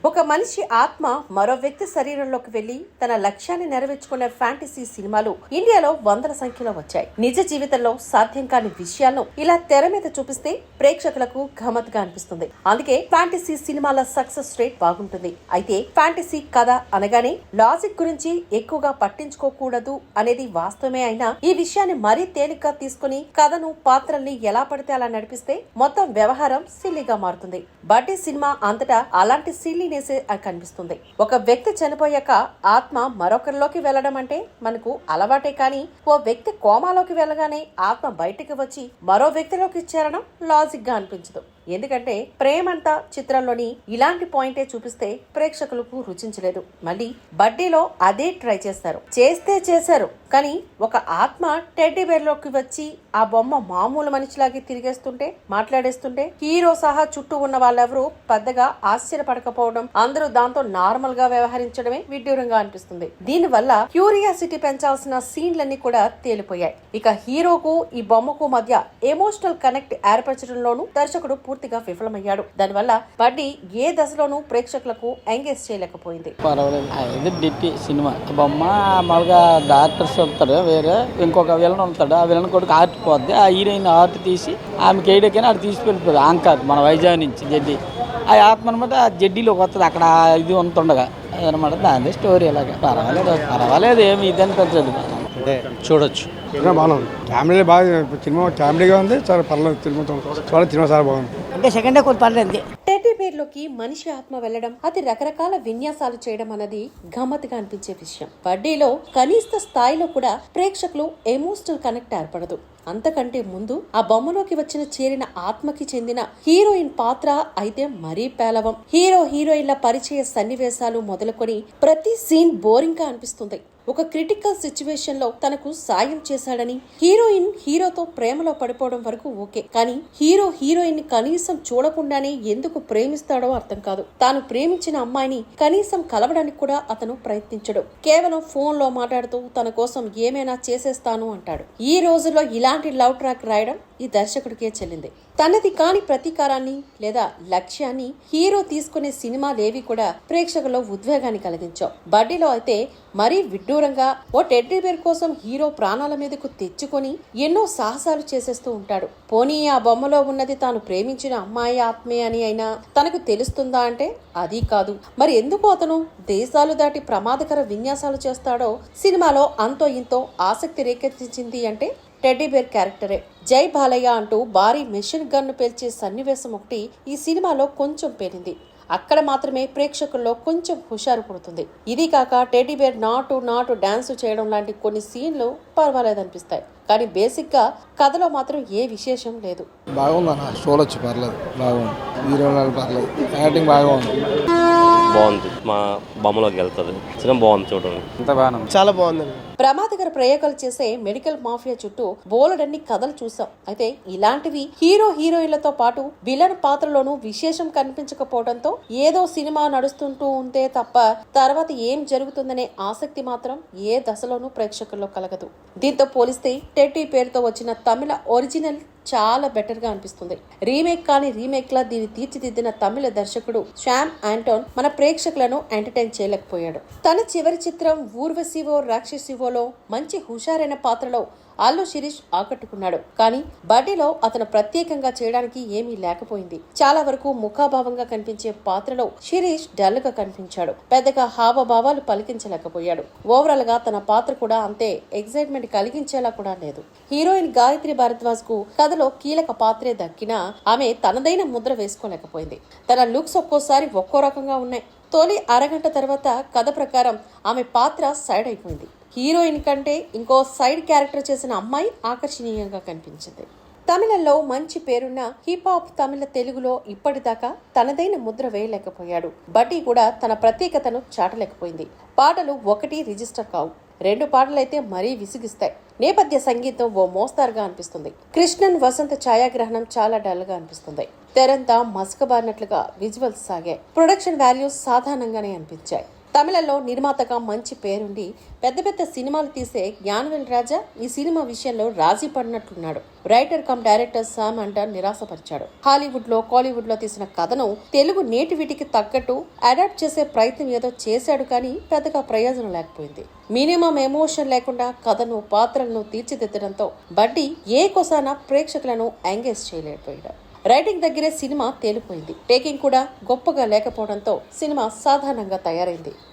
ఒక మనిషి ఆత్మ మరో వ్యక్తి శరీరంలోకి వెళ్లి తన లక్ష్యాన్ని నెరవేర్చుకునే ఫ్యాంటసీ సినిమాలు ఇండియాలో వందల సంఖ్యలో వచ్చాయి. నిజ జీవితంలో సాధ్యం కాని విషయాలను ఇలా తెర మీద చూపిస్తే ప్రేక్షకులకు గమ్మత్తుగా అనిపిస్తుంది. అందుకే ఫ్యాంటసీ సినిమాల సక్సెస్ రేట్ బాగుంటుంది. అయితే ఫ్యాంటసీ కథ అనగానే లాజిక్ గురించి ఎక్కువగా పట్టించుకోకూడదు అనేది వాస్తవమే అయినా ఈ విషయాన్ని మరీ తేలిగ్గా తీసుకుని కథను పాత్రల్ని ఎలా పడితే అలా నడిపిస్తే మొత్తం వ్యవహారం సిల్లీగా మారుతుంది. బడ్డీ సినిమా అంతటా అలాంటి సిల్లీనెస్ కనిపిస్తుంది. ఒక వ్యక్తి చనిపోయాక ఆత్మ మరొకరిలోకి వెళ్లడం అంటే మనకు అలవాటే, కానీ ఓ వ్యక్తి కోమాలోకి వెళ్ళగానే ఆత్మ బయటికి వచ్చి మరో వ్యక్తిలోకి చేరడం లాజిక్ గా అనిపించదు. ఎందుకంటే ప్రేమంతా చిత్రంలోని ఇలాంటి పాయింటే చూపిస్తే ప్రేక్షకులకు రుచించలేదు. మళ్ళీ బడ్డీలో అదే ట్రై చేశారు కానీ ఒక ఆత్మ టెడ్డీ బేర్ లోకి వచ్చి ఆ బొమ్మ మామూలు మనిషిలాగే తిరిగేస్తుంటే మాట్లాడేస్తుంటే హీరో సహా చుట్టూ ఉన్న వాళ్ళెవరూ పెద్దగా ఆశ్చర్యపడకపోవడం, అందరూ దాంతో నార్మల్ గా వ్యవహరించడమే విడ్డూరంగా అనిపిస్తుంది. దీనివల్ల క్యూరియాసిటీ పెంచాల్సిన సీన్లన్నీ కూడా తేలిపోయాయి. ఇక హీరోకు ఈ బొమ్మకు మధ్య ఎమోషనల్ కనెక్ట్ ఏర్పరచడంలోనూ దర్శకుడు పూర్తిగా విఫలమయ్యాడు. దానివల్ల బడ్డీ ఏ దశలోనూ ప్రేక్షకులకు ఎంగేజ్ చేయలేకపోయింది. సినిమా బొమ్మ మామూలుగా డాక్టర్స్ చెప్తాడు, వేరే ఇంకొక విలన్ ఉంటాడు. ఆ విలన్ కొడుకు ఆర్ట్ పోద్ది. ఆ హీరోయిన్ ఆర్ట్ తీసి ఆమెకి ఏడకైనా ఆడు తీసి వెళ్ళిపోయాడు. ఆంకార్ మన వైజాగ్ నుంచి జడ్డి ఆ ఆత్మ అనమాట. ఆ జడ్డీలోకి వస్తుంది. అక్కడ ఇది ఉంటుండగా అనమాట. దాని స్టోరీ అలాగే పర్వాలేదు ఏమి ఇది అనిపించదు. అంటే చూడొచ్చు, బాగుంది. ఫ్యామిలీ బాగా సినిమా ఫ్యామిలీగా ఉంది. చాలా పర్లేదు. సినిమా చాలా బాగుంది. అంటే సెకండ్ కొంచెం పర్లేదు. టెడ్డీ బేర్ లోకి మనిషి ఆత్మ వెళ్లడం, అది రకరకాల విన్యాసాలు చేయడం అన్నది గమ్మత్తుగా అనిపించే విషయం. బడ్డీలో కనీస స్థాయిలో కూడా ప్రేక్షకులు ఎమోషనల్ కనెక్ట్ ఏర్పడదు. అంతకంటే ముందు ఆ బొమ్మలోకి చేరిన ఆత్మకి చెందిన హీరోయిన్ పాత్ర అయితే మరీ పేలవం. హీరోయిన్ల పరిచయ సన్నివేశాలు మొదలుకొని ప్రతి సీన్ బోరింగ్ గా అనిపిస్తుంది. ఒక క్రిటికల్ సిచ్యువేషన్ లో తనకు సాయం చేశాడని హీరోయిన్ హీరోతో ప్రేమలో పడిపోవడం వరకు ఓకే, కానీ హీరోయిన్ ని కనీసం చూడకుండానే ఎందుకు ప్రేమిస్తాడో అర్థం కాదు. తాను ప్రేమించిన అమ్మాయిని కనీసం కలవడానికి కూడా అతను ప్రయత్నించడు. కేవలం ఫోన్ లో మాట్లాడుతూ తన కోసం ఏమైనా చేసేస్తాను అంటాడు. ఈ రోజుల్లో ఇలాంటి లవ్ ట్రాక్ రాయడం ఈ దర్శకుడికే చెల్లింది. తనది కాని ప్రతీకారాన్ని లేదా లక్ష్యాన్ని హీరో తీసుకునే సినిమాలేవి కూడా ప్రేక్షకుల్లో ఉద్వేగాన్ని కలిగించావు. బడ్డీలో అయితే మరీ విడ్డూరంగా ఓ టెడ్డీ బేర్ కోసం హీరో ప్రాణాల మీదకు తెచ్చుకొని ఎన్నో సాహసాలు చేసేస్తూ ఉంటాడు. పోనీ ఆ బొమ్మలో ఉన్నది తాను ప్రేమించిన అమ్మాయి ఆత్మే అని అయినా తనకు తెలుస్తుందా అంటే అది కాదు. మరి ఎందుకు అతను దేశాలు దాటి ప్రమాదకర విన్యాసాలు చేస్తాడో సినిమాలో అంతో ఇంతో ఆసక్తి రేకెత్తించింది అంటే టెడ్డీ బేర్ క్యారెక్టరే. జై బాలయ్య అంటూ భారీ మెషిన్ గన్ను పేల్చే సన్నివేశం ఒకటి ఈ సినిమాలో కొంచెం పేరింది. అక్కడ మాత్రమే ప్రేక్షకుల్లో కొంచెం హుషారు పుడుతుంది. ఇది కాక టెడ్డీ బేర్ నాటు డాన్స్ చేయడం లాంటి కొన్ని సీన్లు పర్వాలేదనిపిస్తాయి, కానీ బేసిక్ గా కథలో మాత్రం ఏ విశేషం లేదు. బాగుందన్న, చూడొచ్చు, పర్లేదు, బాగుంది. హీరోయిన్ పర్లేదు, యాక్టింగ్ బాగుంది. మా బొమ్మలోకి వెళ్తుంది. సినిమా బాగుంది, చూడండి. చాలా బాగుంది. ప్రమాదకర ప్రయోగాలు చేసే మెడికల్ మాఫియా చుట్టూ బోలెడన్ని కథలు చూసాం. అయితే ఇలాంటివి హీరోయిన్లతో పాటు విలన్ పాత్రలోనూ విశేషం కనిపించకపోవడంతో ఏదో సినిమా నడుస్తుంటూ ఉంటే తప్ప తర్వాత ఏం జరుగుతుందనే ఆసక్తి మాత్రం ఏ దశలోనూ ప్రేక్షకుల్లో కలగదు. దీంతో పోలిస్తే టెడ్డీ పేరుతో వచ్చిన తమిళ ఒరిజినల్ చాలా బెటర్ గా అనిపిస్తుంది. రీమేక్ లా దీన్ని తీర్చిదిద్దిన తమిళ దర్శకుడు శ్యామ్ ఆంటోన్ మన ప్రేక్షకులను ఎంటర్టైన్ చేయలేకపోయాడు. తన చివరి చిత్రం ఊర్వశివో రాక్షసివోలో మంచి హుషారైన పాత్రలో అల్లు శిరీష్ ఆకట్టుకున్నాడు. కానీ బడ్డీలో అతను ప్రత్యేకంగా చేయడానికి ఏమీ లేకపోయింది. చాలా వరకు ముఖాభావంగా కనిపించే పాత్రలో శిరీష్ డల్ గా కనిపించాడు. పెద్దగా హావభావాలు పలికించలేకపోయాడు. ఓవరాల్ గా తన పాత్ర కూడా అంతే ఎగ్జైట్మెంట్ కలిగించేలా కూడా లేదు. హీరోయిన్ గాయత్రి భారద్వాజ్ కు కథలో కీలక పాత్రే దక్కినా ఆమె తనదైన ముద్ర వేసుకోలేకపోయింది. తన లుక్స్ ఒక్కోసారి ఒక్కో రకంగా ఉన్నాయి. తొలి అరగంట తర్వాత కథ ప్రకారం ఆమె పాత్ర సైడ్ అయిపోయింది. హీరోయిన్ కంటే ఇంకో సైడ్ క్యారెక్టర్ చేసిన అమ్మాయి ఆకర్షణీయంగా కనిపించింది. తమిళంలో మంచి పేరున్న హిప్ హాప్ తమిళ తెలుగులో ఇప్పటిదాకా తనదైన ముద్ర వేయలేకపోయాడు. బడ్డీ కూడా తన ప్రత్యేకతను చాటలేకపోయింది. పాటలు ఒకటి రిజిస్టర్ కావు, 2 పాటలైతే మరీ విసిగిస్తాయి. నేపథ్య సంగీతం ఓ మోస్తారుగా అనిపిస్తుంది. కృష్ణన్ వసంత ఛాయాగ్రహణం చాలా డల్ గా అనిపిస్తుంది. తెరంతా మసకబారినట్లుగా విజువల్స్ సాగాయి. ప్రొడక్షన్ వాల్యూస్ సాధారణంగానే అనిపించాయి. తమిళంలో నిర్మాతగా మంచి పేరుండి పెద్ద పెద్ద సినిమాలు తీసే జ్ఞానవేల్ రాజా ఈ సినిమా విషయంలో రాజీ పడినట్లున్నాడు. రైటర్ కమ్ డైరెక్టర్ సామ్ అంటర్ నిరాశపరిచాడు. హాలీవుడ్ లో కాలీవుడ్ లో తీసిన కథను తెలుగు నేటివిటికి తగ్గట్టు అడాప్ట్ చేసే ప్రయత్నం ఏదో చేశాడు, కానీ పెద్దగా ప్రయోజనం లేకపోయింది. మినిమం ఎమోషన్ లేకుండా కథను పాత్రలను తీర్చిదిద్దడంతో బడ్డీ ఏ కొసాన ప్రేక్షకులను ఎంగేజ్ చేయలేకపోయాడు. రైటింగ్ దగ్గరే సినిమా తేలిపోయింది. టేకింగ్ కూడా గొప్పగా లేకపోవడంతో సినిమా సాధారణంగా తయారైంది.